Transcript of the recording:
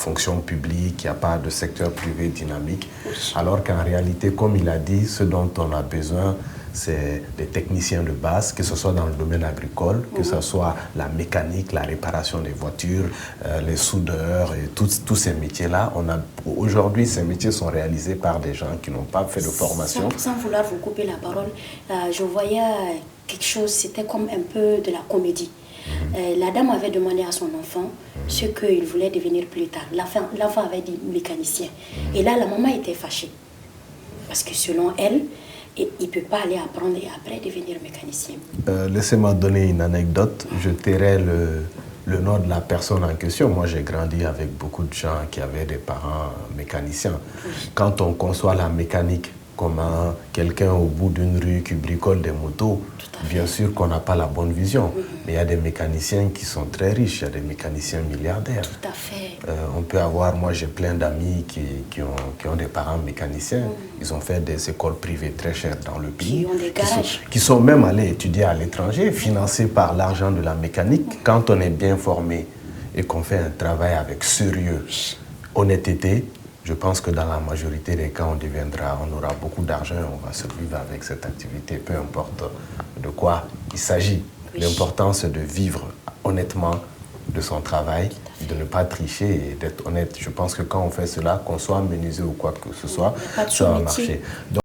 fonction publique, il n'y a pas de secteur privé dynamique. Alors qu'en réalité, comme il a dit, ce dont on a besoin, c'est des techniciens de base, que ce soit dans le domaine agricole, que ce soit la mécanique, la réparation des voitures, les soudeurs et tous ces métiers-là. Aujourd'hui, ces métiers sont réalisés par des gens qui n'ont pas fait de formation. Sans vouloir vous couper la parole, je voyais quelque chose, c'était comme un peu de la comédie. La dame avait demandé à son enfant ce qu'il voulait devenir plus tard. L'enfant avait dit mécanicien. Et là, la maman était fâchée. Parce que selon elle, il ne peut pas aller apprendre et après devenir mécanicien. Laissez-moi donner une anecdote. Je tairai le nom de la personne en question. Moi, j'ai grandi avec beaucoup de gens qui avaient des parents mécaniciens. Quand on conçoit la mécanique comme quelqu'un au bout d'une rue qui bricole des motos, bien sûr qu'on n'a pas la bonne vision. Mais il y a des mécaniciens qui sont très riches, il y a des mécaniciens milliardaires. Tout à fait. On peut avoir, moi j'ai plein d'amis qui ont des parents mécaniciens. Ils ont fait des écoles privées très chères dans le pays. Qui ont des garages. Qui sont même allés étudier à l'étranger, financés par l'argent de la mécanique. Quand on est bien formé et qu'on fait un travail avec sérieux, honnêteté, je pense que dans la majorité des cas, on aura beaucoup d'argent et on va survivre avec cette activité, peu importe de quoi il s'agit. L'important, c'est de vivre honnêtement de son travail, de ne pas tricher et d'être honnête. Je pense que quand on fait cela, qu'on soit menuisier ou quoi que ce soit, ça va marcher. Donc,